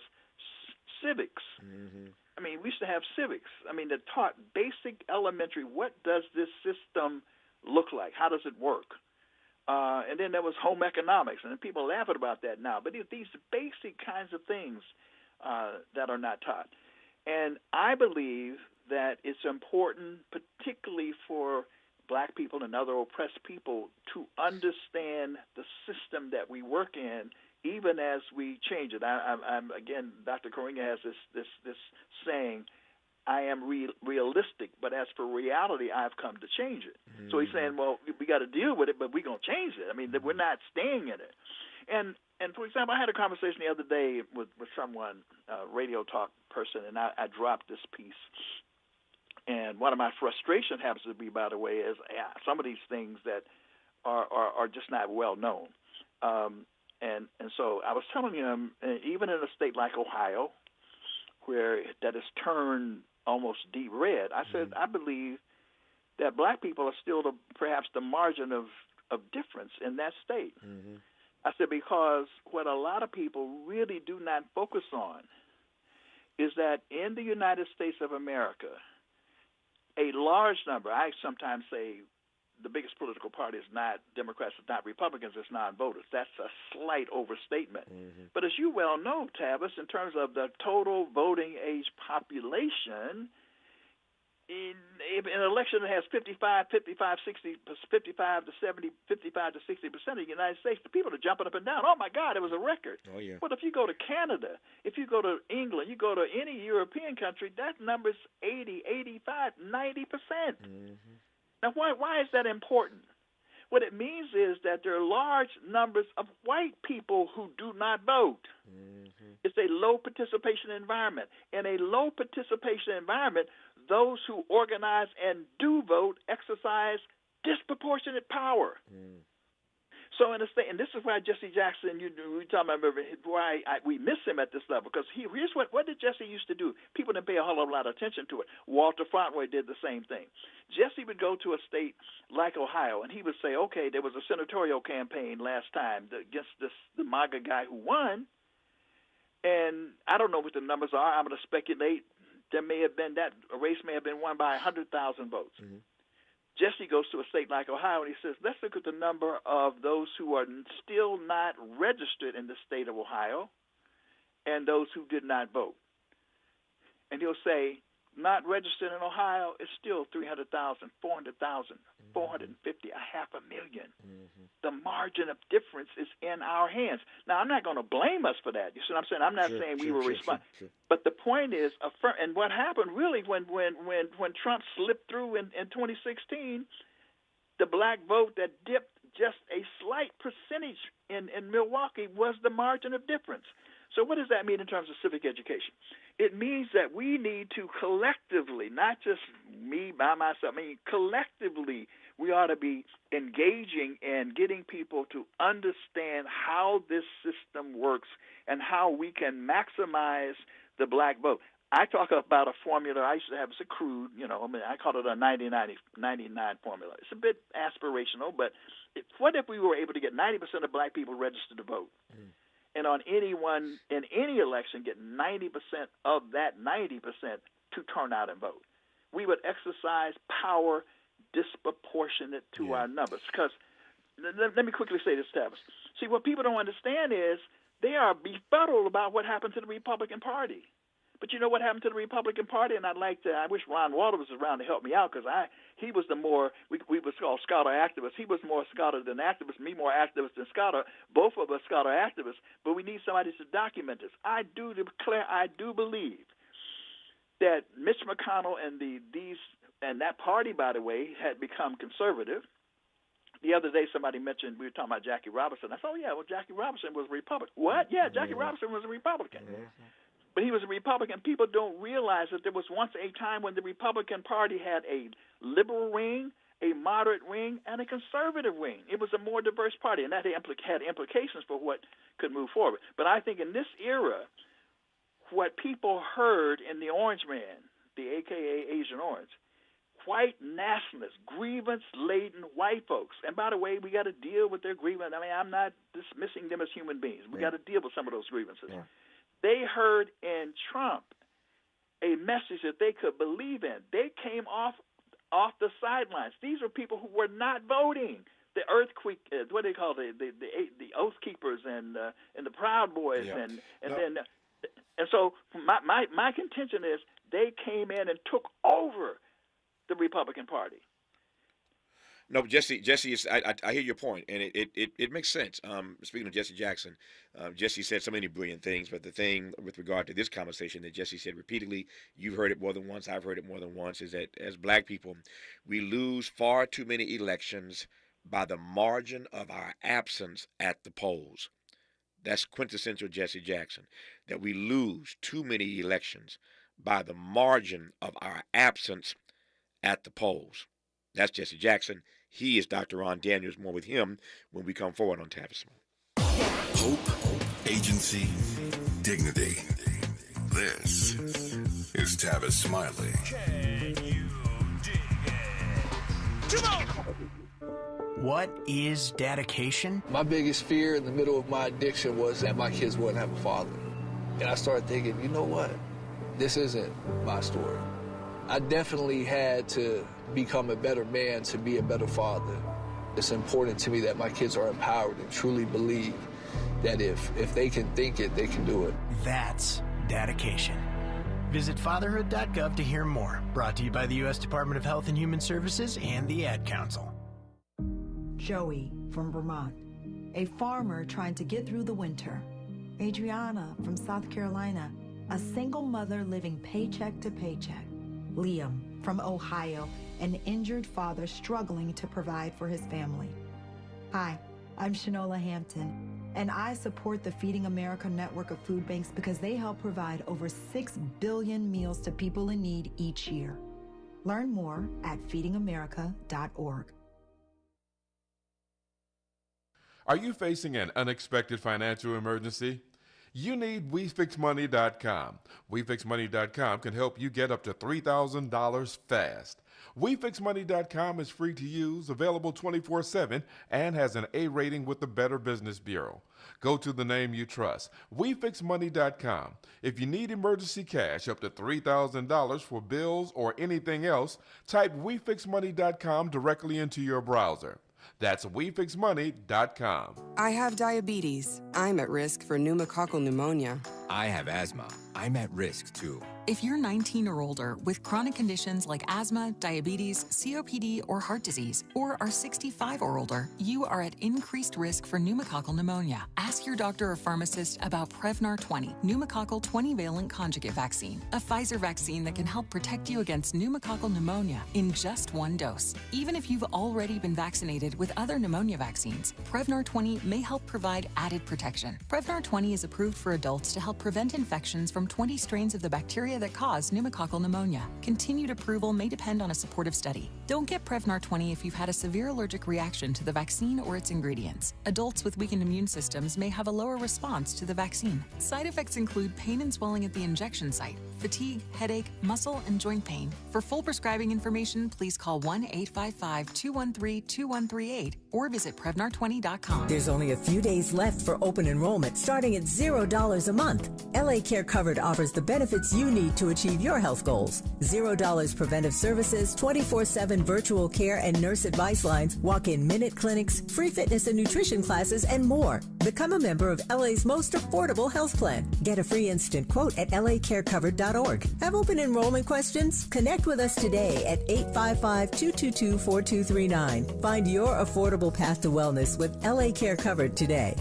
Speaker 5: civics.
Speaker 3: Mm-hmm.
Speaker 5: I mean, we used to have civics. I mean, that taught basic elementary. What does this system look like? How does it work? And then there was home economics, and people laugh about that now. But these basic kinds of things that are not taught. And I believe that it's important, particularly for black people and other oppressed people, to understand the system that we work in, even as we change it. I'm again, Dr. Koringa has this saying, I am realistic, but as for reality, I've come to change it. Mm-hmm. So he's saying, well, we got to deal with it, but we're going to change it. I mean, we're not staying in it. And for example, I had a conversation the other day with someone, a radio talk person, and I dropped this piece. And one of my frustrations happens to be, by the way, is some of these things that are just not well known. And so I was telling him, even in a state like Ohio, where that has turned almost deep red, I said, I believe that black people are still perhaps the margin of difference in that state.
Speaker 3: Mm-hmm.
Speaker 5: I said, because what a lot of people really do not focus on is that in the United States of America, a large number, I sometimes say the biggest political party is not Democrats, it's not Republicans, it's non-voters. That's a slight overstatement. But as you well know, Tavis, in terms of the total voting age population, in an election that has 55 to 60% of the United States, the people are jumping up and down. Oh, my God, it was a record.
Speaker 3: Oh, yeah.
Speaker 5: But if you go to Canada, if you go to England, you go to any European country, that number's 80, 85, 90%. Now, why is that important? What it means is that there are large numbers of white people who do not vote. It's a low participation environment. In a low participation environment, those who organize and do vote exercise disproportionate power. So in a state, and this is why Jesse Jackson, we talking about why we miss him at this level, because here's what did Jesse used to do? People didn't pay a whole lot of attention to it. Walter Frontway did the same thing. Jesse would go to a state like Ohio, and he would say, okay, there was a senatorial campaign last time against the MAGA guy who won, and I don't know what the numbers are. I'm going to speculate. There may have been that a race may have been won by 100,000 votes. Jesse goes to a state like Ohio, and he says, let's look at the number of those who are still not registered in the state of Ohio and those who did not vote. And he'll say, not registered in Ohio is still 300,000, 400,000, 450, 500,000. The margin of difference is in our hands. Now, I'm not going to blame us for that. You see what I'm saying? I'm not saying we were responsible. But the point is, and what happened really when Trump slipped through in 2016, the black vote that dipped just a slight percentage in Milwaukee was the margin of difference. So what does that mean in terms of civic education? It means that we need to collectively, not just me by myself, collectively we ought to be engaging and getting people to understand how this system works and how we can maximize the black vote. I talk about a formula I used to have. It's a crude, I call it a 90-99 formula. It's a bit aspirational, but what if we were able to get 90% of black people registered to vote? And on in any election, get 90% of that 90% to turn out and vote. We would exercise power disproportionate to our numbers. Because let me quickly say this, Tavis. See, what people don't understand is they are befuddled about what happened to the Republican Party. But you know what happened to the Republican Party? And I wish Ron Walter was around to help me out, because he was the more, we was called scholar activist. He was more scholar than activist, me more activist than scholar. Both of us scholar activists, but we need somebody to document this. I do believe that Mitch McConnell and that party, by the way, had become conservative. The other day somebody mentioned, we were talking about Jackie Robinson. I thought, Jackie Robinson was a Republican. What? Yeah, Jackie Robinson was a Republican. But he was a Republican. People don't realize that there was once a time when the Republican Party had a liberal wing, a moderate wing, and a conservative wing. It was a more diverse party, and that had implications for what could move forward. But I think in this era, what people heard in the Orange Man, the AKA Agent Orange, white nationalists, grievance-laden white folks. And by the way, we got to deal with their grievance. I'm not dismissing them as human beings. We got to deal with some of those grievances. They heard in Trump a message that they could believe in. They came off the sidelines. These are people who were not voting. The earthquake, what do they call the Oath Keepers and the Proud Boys, and so my contention is they came in and took over the Republican Party.
Speaker 3: No, Jesse is. I hear your point, and it makes sense. Speaking of Jesse Jackson, Jesse said so many brilliant things, but the thing with regard to this conversation that Jesse said repeatedly, you've heard it more than once, I've heard it more than once, is that as black people, we lose far too many elections by the margin of our absence at the polls. That's quintessential Jesse Jackson, that we lose too many elections by the margin of our absence at the polls. That's Jesse Jackson. He is Dr. Ron Daniels. More with him when we come forward on Tavis Smiley.
Speaker 2: Hope, agency, dignity. This is Tavis Smiley.
Speaker 9: Can you dig it? Come on!
Speaker 6: What is dedication?
Speaker 10: My biggest fear in the middle of my addiction was that my kids wouldn't have a father. And I started thinking, you know what? This isn't my story. I definitely had to become a better man to be a better father. It's important to me that my kids are empowered and truly believe that if they can think it, they can do it.
Speaker 6: That's dedication. Visit fatherhood.gov to hear more. Brought to you by the U.S. Department of Health and Human Services and the Ad Council.
Speaker 11: Joey from Vermont, a farmer trying to get through the winter. Adriana from South Carolina, a single mother living paycheck to paycheck. Liam from Ohio, an injured father struggling to provide for his family. Hi, I'm Shanola Hampton, and I support the Feeding America network of food banks because they help provide over 6 billion meals to people in need each year. Learn more at feedingamerica.org.
Speaker 12: Are you facing an unexpected financial emergency? You need WeFixMoney.com. WeFixMoney.com can help you get up to $3,000 fast. WeFixMoney.com is free to use, available 24/7, and has an A rating with the Better Business Bureau. Go to the name you trust, WeFixMoney.com. If you need emergency cash up to $3,000 for bills or anything else, type WeFixMoney.com directly into your browser. That's WeFixMoney.com.
Speaker 13: I have diabetes. I'm at risk for pneumococcal pneumonia.
Speaker 14: I have asthma. I'm at risk too.
Speaker 23: If you're 19 or older with chronic conditions like asthma, diabetes, COPD, or heart disease, or are 65 or older, you are at increased risk for pneumococcal pneumonia. Ask your doctor or pharmacist about Prevnar 20, pneumococcal 20-valent conjugate vaccine, a Pfizer vaccine that can help protect you against pneumococcal pneumonia in just one dose. Even if you've already been vaccinated with other pneumonia vaccines, Prevnar 20 may help provide added protection. Prevnar 20 is approved for adults to help prevent infections from 20 strains of the bacteria that cause pneumococcal pneumonia. Continued approval may depend on a supportive study. Don't get Prevnar 20 if you've had a severe allergic reaction to the vaccine or its ingredients. Adults with weakened immune systems may have a lower response to the vaccine. Side effects include pain and swelling at the injection site, fatigue, headache, muscle, and joint pain. For full prescribing information, please call 1-855-213-2138 or visit Prevnar20.com.
Speaker 15: There's only a few days left for open enrollment, starting at $0 a month. LA Care Covered offers the benefits you need to achieve your health goals. $0 preventive services, 24/7 virtual care and nurse advice lines, walk-in minute clinics, free fitness and nutrition classes, and more. Become a member of LA's most affordable health plan. Get a free instant quote at lacarecovered.org. Have open enrollment questions? Connect with us today at 855-222-4239. Find your affordable path to wellness with LA Care Covered today.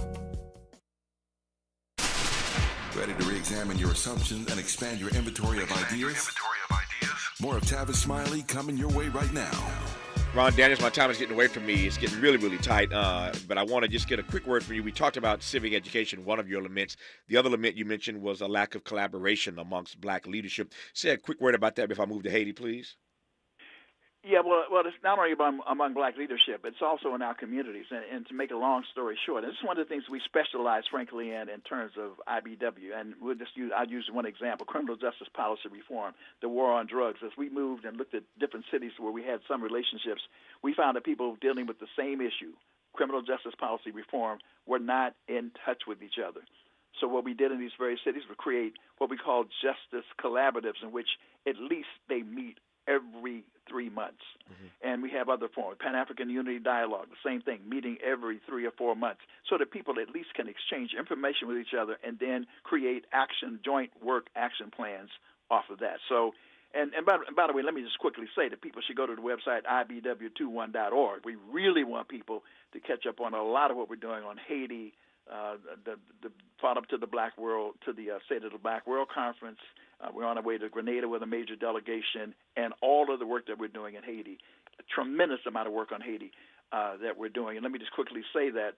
Speaker 2: Ready to re-examine your assumptions and expand your inventory of ideas? More of Tavis Smiley coming your way right now.
Speaker 3: Ron Daniels, my time is getting away from me. It's getting really, really tight. But I want to just get a quick word from you. We talked about civic education, one of your laments. The other lament you mentioned was a lack of collaboration amongst black leadership. Say a quick word about that before I move to Haiti, please.
Speaker 5: Yeah, well, it's not only among black leadership, it's also in our communities. And to make a long story short, and this is one of the things we specialize, frankly, in terms of IBW. And I'll use one example, criminal justice policy reform, the war on drugs. As we moved and looked at different cities where we had some relationships, we found that people dealing with the same issue, criminal justice policy reform, were not in touch with each other. So what we did in these various cities was create what we call justice collaboratives, in which at least they meet every 3 months. And we have other forms, Pan-African Unity Dialogue, the same thing, meeting every 3 or 4 months, so that people at least can exchange information with each other and then create joint work action plans off of that. So, and by the way, let me just quickly say that people should go to the website ibw21.org. We really want people to catch up on a lot of what we're doing on Haiti, the follow-up to the Black World, to the State of the Black World Conference. We're on our way to Grenada with a major delegation, and all of the work that we're doing in Haiti, a tremendous amount of work on Haiti that we're doing. And let me just quickly say that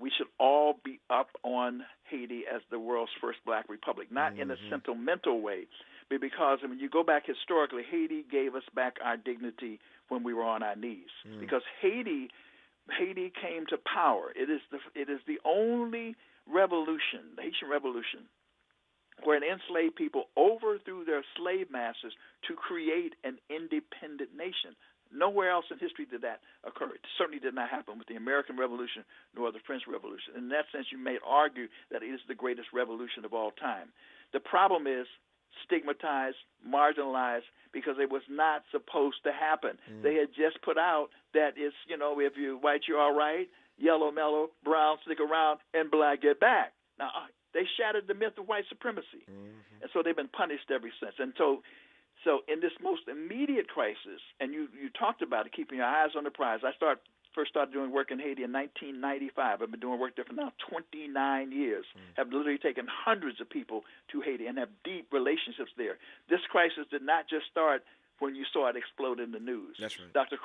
Speaker 5: we should all be up on Haiti as the world's first black republic, not in a sentimental way, but because when you go back historically, Haiti gave us back our dignity when we were on our knees. Because Haiti came to power. It is the only revolution, the Haitian Revolution, where it enslaved people overthrew their slave masters to create an independent nation. Nowhere else in history did that occur. It certainly did not happen with the American Revolution nor the French Revolution. In that sense, you may argue that it is the greatest revolution of all time. The problem is stigmatized, marginalized, because it was not supposed to happen. They had just put out that it's, if you're white, you're all right, yellow, mellow, brown, stick around, and black, get back. Now, they shattered the myth of white supremacy. And so they've been punished ever since. And so in this most immediate crisis, and you talked about it, keeping your eyes on the prize. I first started doing work in Haiti in 1995. I've been doing work there for now 29 years. Have literally taken hundreds of people to Haiti and have deep relationships there. This crisis did not just start when you saw it explode in the news.
Speaker 3: That's right.
Speaker 5: Dr.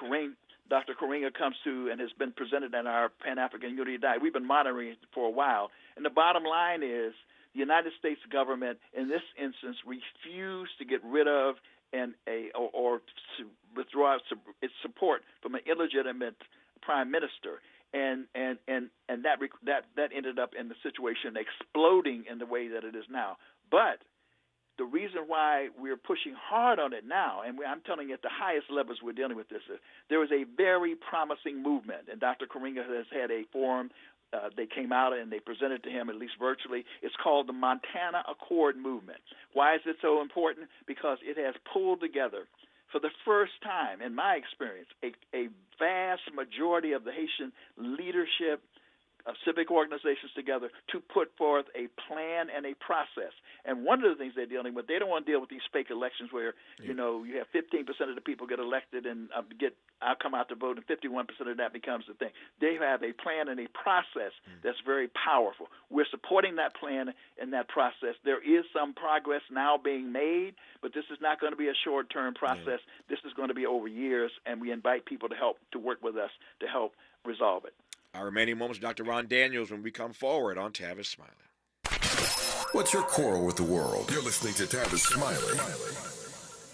Speaker 5: Karinga comes to and has been presented at our Pan-African Unity Day. We've been monitoring it for a while. And the bottom line is the United States government, in this instance, refused to get rid of or to withdraw its support from an illegitimate prime minister, and that ended up in the situation exploding in the way that it is now. But the reason why we're pushing hard on it now, and I'm telling you at the highest levels we're dealing with this, there is a very promising movement, and Dr. Karinga has had a forum. They came out and they presented to him, at least virtually. It's called the Montana Accord Movement. Why is it so important? Because it has pulled together, for the first time, in my experience, a vast majority of the Haitian leadership, civic organizations together to put forth a plan and a process. And one of the things they're dealing with, they don't want to deal with these fake elections where, you have 15% of the people get elected and I'll come out to vote, and 51% of that becomes the thing. They have a plan and a process that's very powerful. We're supporting that plan and that process. There is some progress now being made, but this is not going to be a short-term process. This is going to be over years, and we invite people to work with us to help resolve it.
Speaker 3: Our remaining moments, Dr. Ron Daniels, when we come forward on Tavis Smiley.
Speaker 2: What's your quarrel with the world? You're listening to Tavis Smiley.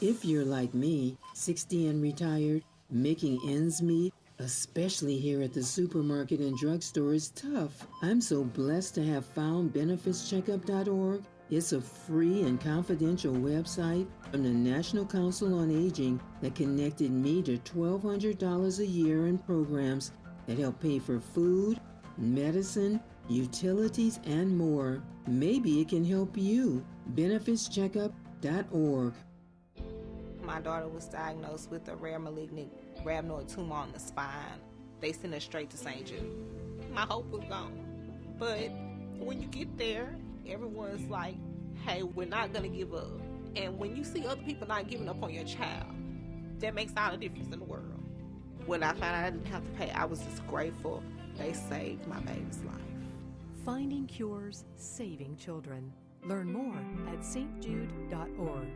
Speaker 1: If you're like me, 60 and retired, making ends meet, especially here at the supermarket and drugstore, is tough. I'm so blessed to have found benefitscheckup.org. It's a free and confidential website from the National Council on Aging that connected me to $1,200 a year in programs that help pay for food, medicine, utilities, and more. Maybe it can help you. benefitscheckup.org.
Speaker 16: My daughter was diagnosed with a rare malignant rhabdoid tumor on the spine. They sent her straight to St. Jude. My hope was gone. But when you get there, everyone's like, hey, we're not going to give up. And when you see other people not giving up on your child, that makes all the difference in the world. When I found out I didn't have to pay, I was just grateful they saved my baby's life.
Speaker 17: Finding cures, saving children. Learn more at stjude.org.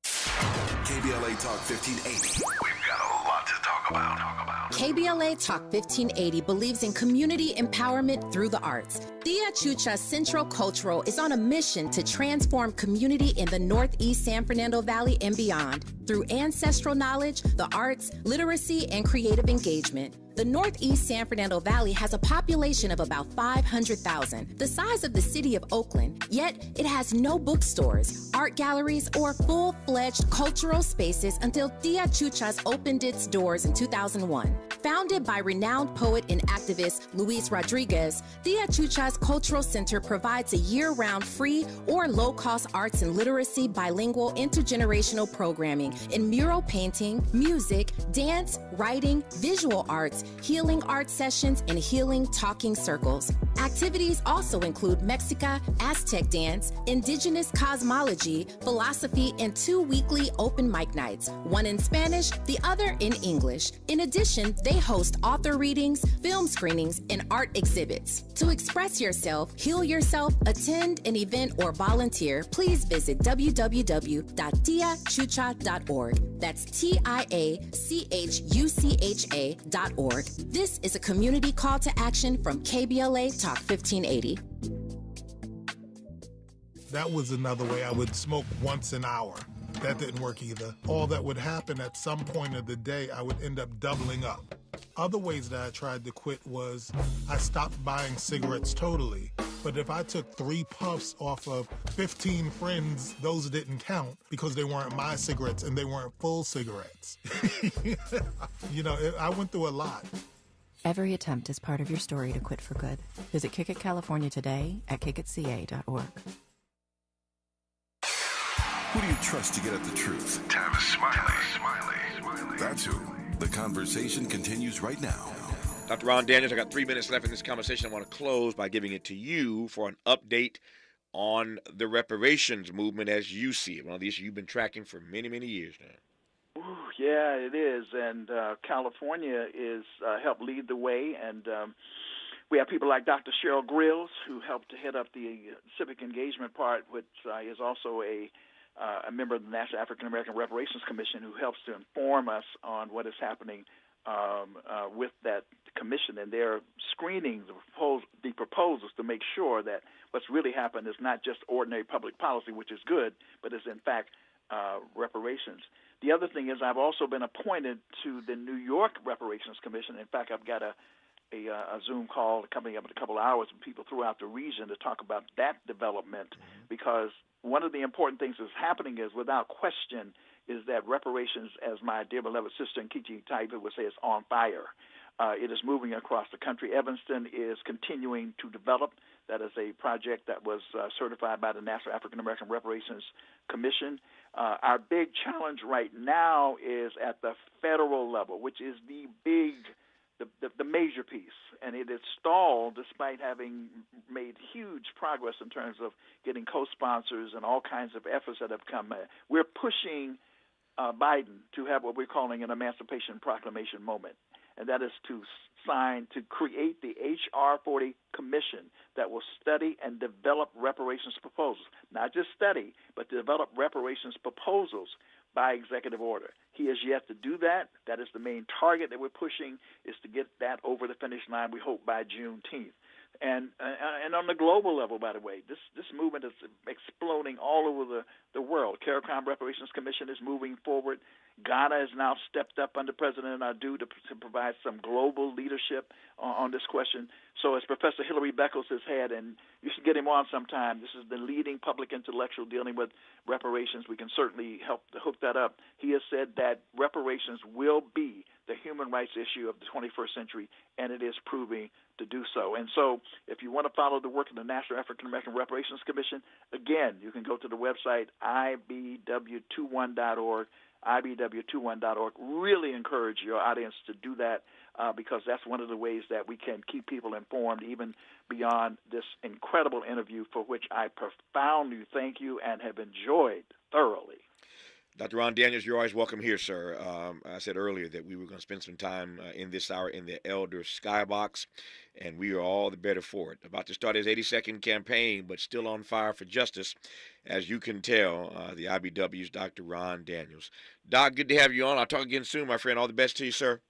Speaker 2: KBLA Talk 1580. We've got a lot to talk about.
Speaker 18: KBLA Talk 1580 believes in community empowerment through the arts. Tia Chucha Central Cultural is on a mission to transform community in the Northeast San Fernando Valley and beyond through ancestral knowledge, the arts, literacy, and creative engagement. The Northeast San Fernando Valley has a population of about 500,000, the size of the city of Oakland, yet it has no bookstores, art galleries, or full-fledged cultural spaces until Tia Chuchas opened its doors in 2001. Founded by renowned poet and activist Luis Rodriguez, Tia Chuchas Cultural Center provides a year-round free or low-cost arts and literacy bilingual intergenerational programming in mural painting, music, dance, writing, visual arts, healing art sessions, and healing talking circles. Activities also include Mexica, Aztec dance, indigenous cosmology, philosophy, and 2 weekly open mic nights, one in Spanish, the other in English. In addition, they host author readings, film screenings, and art exhibits. To express yourself, heal yourself, attend an event, or volunteer, please visit www.tiachucha.org. That's TIACHUCHA.org. This is a community call to action from KBLA Talk 1580.
Speaker 19: That was another way. I would smoke once an hour. That didn't work either. All that would happen at some point of the day, I would end up doubling up. Other ways that I tried to quit was I stopped buying cigarettes totally. But if I took 3 puffs off of 15 friends, those didn't count because they weren't my cigarettes and they weren't full cigarettes. I went through a lot.
Speaker 26: Every attempt is part of your story to quit for good. Visit Kick It California today at kickitca.org.
Speaker 2: Who do you trust to get at the truth? Tavis Smiley. That's who. The conversation continues right now.
Speaker 3: Dr. Ron Daniels, I got 3 minutes left in this conversation. I want to close by giving it to you for an update on the reparations movement as you see it. One of the issues you've been tracking for many, many years now.
Speaker 5: Ooh, yeah, it is. And California is helped lead the way. And we have people like Dr. Cheryl Grills, who helped to head up the civic engagement part, which is also a member of the National African American Reparations Commission, who helps to inform us on what is happening with that commission, and they're screening the proposals to make sure that what's really happened is not just ordinary public policy, which is good, but is in fact reparations. The other thing is I've also been appointed to the New York Reparations Commission. In fact, I've got a Zoom call coming up in a couple of hours with people throughout the region to talk about that development, because one of the important things that's happening is, without question, is that reparations, as my dear beloved sister Nkechi Taibu would say, is on fire. It is moving across the country. Evanston is continuing to develop. That is a project that was certified by the National African American Reparations Commission. Our big challenge right now is at the federal level, which is the major piece, and it is stalled despite having made huge progress in terms of getting co-sponsors and all kinds of efforts that have come. We're pushing Biden to have what we're calling an Emancipation Proclamation moment, and that is to create the H.R. 40 Commission that will study and develop reparations proposals. Not just study, but develop reparations proposals by executive order. He has yet to do that. That is the main target that we're pushing, is to get that over the finish line, we hope, by Juneteenth. And on the global level, by the way, this movement is exploding all over the world. CARICOM Reparations Commission is moving forward. Ghana has now stepped up under President Adu to provide some global leadership on this question. So as Professor Hilary Beckles has had, and you should get him on sometime, this is the leading public intellectual dealing with reparations. We can certainly help to hook that up. He has said that reparations will be the human rights issue of the 21st century, and it is proving to do so. And so if you want to follow the work of the National African American Reparations Commission, again, you can go to the website ibw21.org, ibw21.org. Really encourage your audience to do that because that's one of the ways that we can keep people informed, even beyond this incredible interview, for which I profoundly thank you and have enjoyed thoroughly.
Speaker 3: Dr. Ron Daniels, you're always welcome here, sir. I said earlier that we were going to spend some time in this hour in the Elder Skybox, and we are all the better for it. About to start his 82nd campaign, but still on fire for justice, as you can tell, the IBW's Dr. Ron Daniels. Doc, good to have you on. I'll talk again soon, my friend. All the best to you, sir.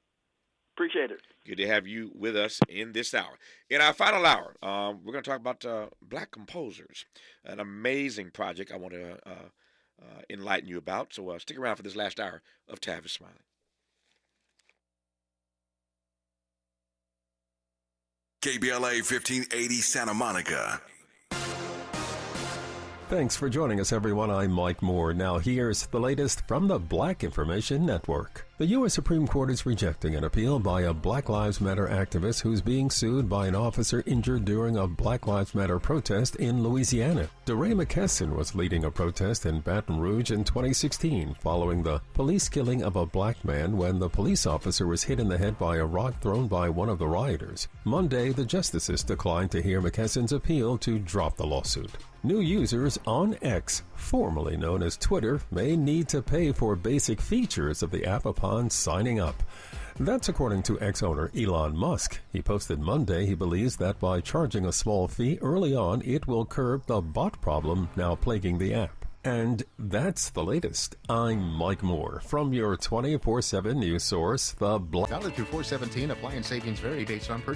Speaker 5: Appreciate it.
Speaker 3: Good to have you with us in this hour. In our final hour, we're going to talk about Black Composers, an amazing project I want to enlighten you about. So stick around for this last hour of Tavis Smiley.
Speaker 2: KBLA 1580 Santa Monica.
Speaker 4: Thanks for joining us, everyone. I'm Mike Moore. Now here's the latest from the Black Information Network. The U.S. Supreme Court is rejecting an appeal by a Black Lives Matter activist who's being sued by an officer injured during a Black Lives Matter protest in Louisiana. DeRay McKesson was leading a protest in Baton Rouge in 2016 following the police killing of a black man when the police officer was hit in the head by a rock thrown by one of the rioters. Monday, the justices declined to hear McKesson's appeal to drop the lawsuit. New users on X, formerly known as Twitter, may need to pay for basic features of the app upon signing up. That's according to X owner Elon Musk. He posted Monday he believes that by charging a small fee early on, it will curb the bot problem now plaguing the app. And that's the latest. I'm Mike Moore from your 24/7 news source, The Black.
Speaker 8: Valid through 4/17. Appliance savings vary based on purchase.